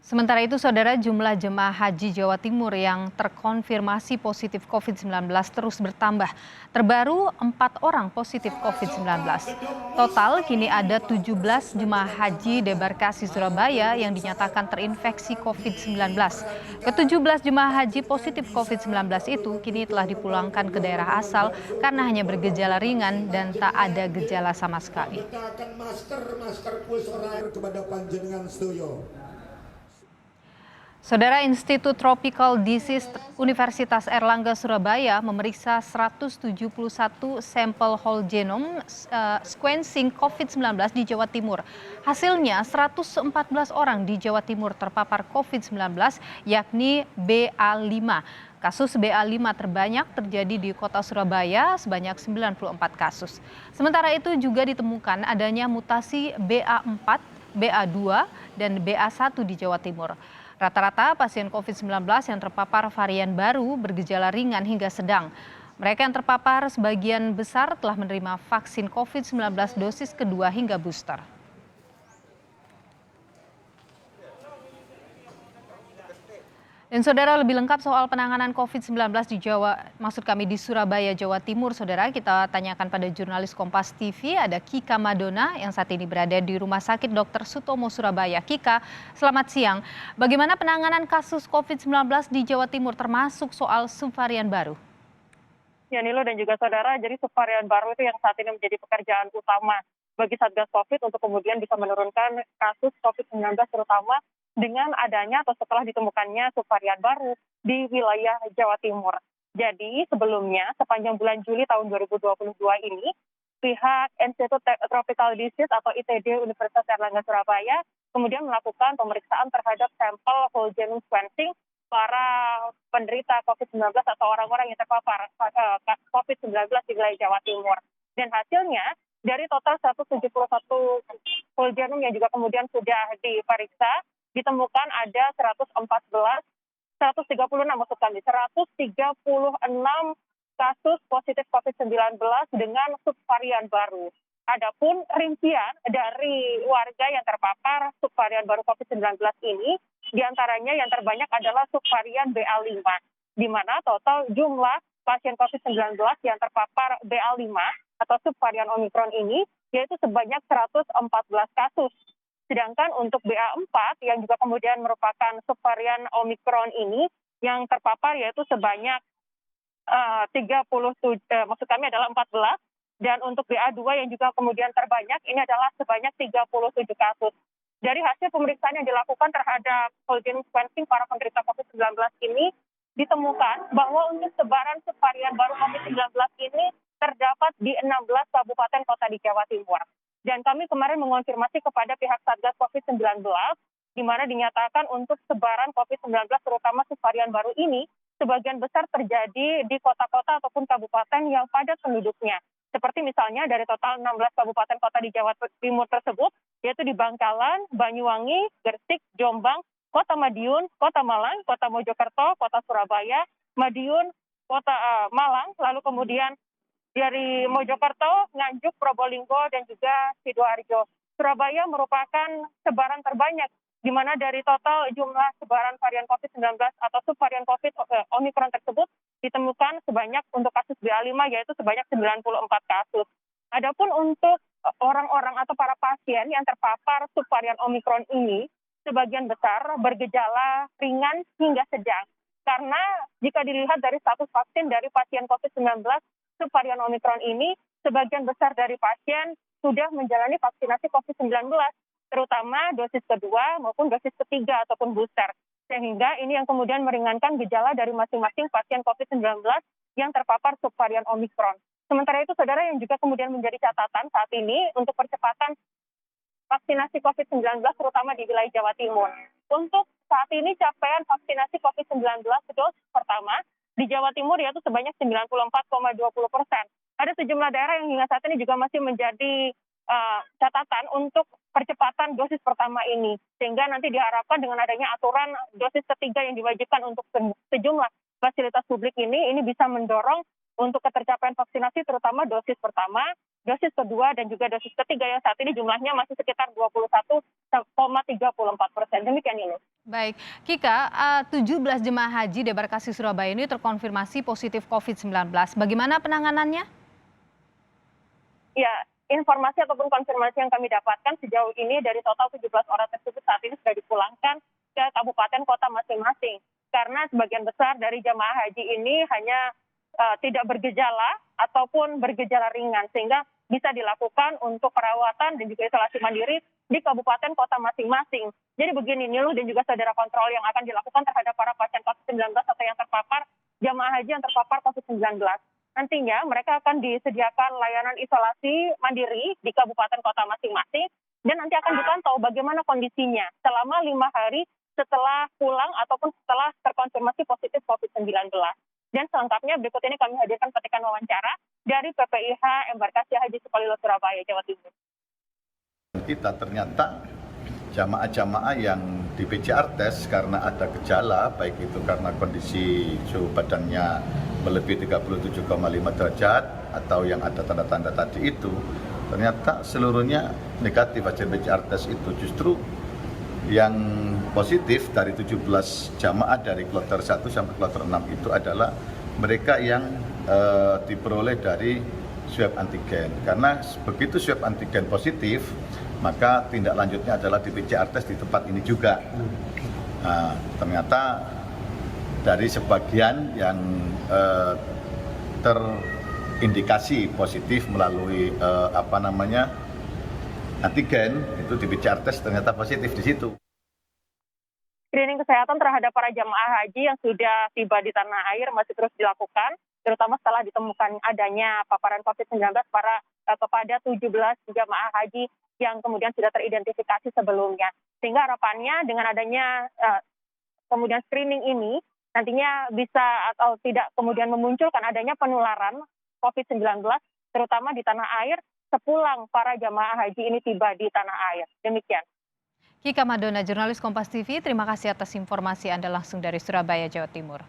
Sementara itu, saudara, jumlah jemaah haji Jawa Timur yang terkonfirmasi positif COVID-19 terus bertambah. Terbaru 4 orang positif COVID-19. Total kini ada 17 jemaah haji debarkasi Surabaya yang dinyatakan terinfeksi COVID-19. Ke-17 jemaah haji positif COVID-19 itu kini telah dipulangkan ke daerah asal karena hanya bergejala ringan dan tak ada gejala sama sekali. Saudara, Institut Tropical Disease Universitas Airlangga Surabaya memeriksa 171 sampel whole genome sequencing COVID-19 di Jawa Timur. Hasilnya 114 orang di Jawa Timur terpapar COVID-19 yakni BA5. Kasus BA5 terbanyak terjadi di kota Surabaya sebanyak 94 kasus. Sementara itu juga ditemukan adanya mutasi BA4, BA2, dan BA1 di Jawa Timur. Rata-rata pasien COVID-19 yang terpapar varian baru bergejala ringan hingga sedang. Mereka yang terpapar sebagian besar telah menerima vaksin COVID-19 dosis kedua hingga booster. Dan saudara, lebih lengkap soal penanganan COVID-19 di Surabaya, Jawa Timur, saudara, kita tanyakan pada jurnalis Kompas TV, ada Kika Madona yang saat ini berada di Rumah Sakit Dr. Sutomo, Surabaya. Kika, selamat siang. Bagaimana penanganan kasus COVID-19 di Jawa Timur termasuk soal subvarian baru? Ya, Nilo dan juga saudara, jadi subvarian baru itu yang saat ini menjadi pekerjaan utama bagi Satgas Covid untuk kemudian bisa menurunkan kasus COVID-19 terutama dengan adanya atau setelah ditemukannya subvarian baru di wilayah Jawa Timur. Jadi sebelumnya sepanjang bulan Juli tahun 2022 ini, pihak Institut Tropical Disease atau ITD Universitas Airlangga Surabaya kemudian melakukan pemeriksaan terhadap sampel whole genome sequencing para penderita COVID-19 atau orang-orang yang terpapar COVID-19 di wilayah Jawa Timur. Dan hasilnya dari total 171 whole genome yang juga kemudian sudah diperiksa, ditemukan ada 136 kasus positif COVID-19 dengan subvarian baru. Adapun rincian dari warga yang terpapar subvarian baru COVID-19 ini, diantaranya yang terbanyak adalah subvarian BA5, di mana total jumlah pasien COVID-19 yang terpapar BA5 atau subvarian Omikron ini yaitu sebanyak 114 kasus. Sedangkan untuk BA4 yang juga kemudian merupakan subvarian Omikron ini yang terpapar yaitu sebanyak maksud kami adalah 14, dan untuk BA2 yang juga kemudian terbanyak ini adalah sebanyak 37 kasus. Dari hasil pemeriksaan yang dilakukan terhadap whole genome sequencing para penderita COVID-19 ini ditemukan bahwa untuk sebaran subvarian baru COVID-19 ini terdapat di 16 kabupaten kota di Jawa Timur. Dan kami kemarin mengonfirmasi kepada pihak Satgas COVID-19, di mana dinyatakan untuk sebaran COVID-19 terutama subvarian baru ini, sebagian besar terjadi di kota-kota ataupun kabupaten yang padat penduduknya. Seperti misalnya dari total 16 kabupaten kota di Jawa Timur tersebut, yaitu di Bangkalan, Banyuwangi, Gresik, Jombang, Kota Madiun, Kota Malang, Kota Mojokerto, Kota Surabaya, Madiun, Kota Malang, lalu kemudian dari Mojokerto, Nganjuk, Probolinggo, dan juga Sidoarjo. Surabaya merupakan sebaran terbanyak, di mana dari total jumlah sebaran varian COVID-19 atau subvarian COVID Omikron tersebut ditemukan sebanyak untuk kasus BA5 yaitu sebanyak 94 kasus. Adapun untuk orang-orang atau para pasien yang terpapar subvarian Omikron ini, sebagian besar bergejala ringan hingga sedang. Karena jika dilihat dari status vaksin dari pasien COVID-19 subvarian Omikron ini, sebagian besar dari pasien sudah menjalani vaksinasi COVID-19, terutama dosis kedua maupun dosis ketiga ataupun booster. Sehingga ini yang kemudian meringankan gejala dari masing-masing pasien COVID-19 yang terpapar subvarian Omikron. Sementara itu, saudara, yang juga kemudian menjadi catatan saat ini untuk percepatan vaksinasi COVID-19 terutama di wilayah Jawa Timur. Untuk saat ini capaian vaksinasi COVID-19 dosis pertama di Jawa Timur yaitu sebanyak 94,20%. Ada sejumlah daerah yang hingga saat ini juga masih menjadi catatan untuk percepatan dosis pertama ini. Sehingga nanti diharapkan dengan adanya aturan dosis ketiga yang diwajibkan untuk sejumlah fasilitas publik ini bisa mendorong untuk ketercapaian vaksinasi terutama dosis pertama, dosis kedua, dan juga dosis ketiga yang saat ini jumlahnya masih sekitar 21,34%. Demikian ini. Baik, Kika, 17 jemaah haji debarkasi Surabaya ini terkonfirmasi positif COVID-19. Bagaimana penanganannya? Ya, informasi ataupun konfirmasi yang kami dapatkan sejauh ini dari total 17 orang tersebut saat ini sudah dipulangkan ke kabupaten kota masing-masing. Karena sebagian besar dari jemaah haji ini hanya tidak bergejala ataupun bergejala ringan, sehingga bisa dilakukan untuk perawatan dan juga isolasi mandiri di kabupaten kota masing-masing. Jadi begini Nilu dan juga saudara, kontrol yang akan dilakukan terhadap para pasien COVID-19 atau yang terpapar, jemaah haji yang terpapar COVID-19. Nantinya mereka akan disediakan layanan isolasi mandiri di kabupaten kota masing-masing dan nanti akan dipantau bagaimana kondisinya selama 5 hari setelah pulang ataupun setelah terkonfirmasi positif COVID-19. Dan selengkapnya berikut ini kami hadirkan petikan wawancara dari PPIH Embarkasi Haji Sukolilo Surabaya, Jawa Timur. Kita ternyata jamaah-jamaah yang di PCR test karena ada gejala, baik itu karena kondisi suhu badannya melebihi 37,5 derajat atau yang ada tanda-tanda tadi itu, ternyata seluruhnya negatif hasil PCR test itu. Justru yang positif dari 17 jamaah dari kloter 1 sampai kloter 6 itu adalah mereka yang diperoleh dari swab antigen. Karena begitu swab antigen positif, maka tindak lanjutnya adalah di PCR test di tempat ini juga. Nah, ternyata dari sebagian yang terindikasi positif melalui antigen itu di PCR test ternyata positif di situ. Screening kesehatan terhadap para jamaah haji yang sudah tiba di tanah air masih terus dilakukan, terutama setelah ditemukan adanya paparan COVID-19 kepada 17 jamaah haji yang kemudian sudah teridentifikasi sebelumnya. Sehingga harapannya dengan adanya kemudian screening ini nantinya bisa atau tidak kemudian memunculkan adanya penularan COVID-19 terutama di tanah air sepulang para jamaah haji ini tiba di tanah air. Demikian. Kika Madona, jurnalis Kompas TV, terima kasih atas informasi Anda langsung dari Surabaya, Jawa Timur.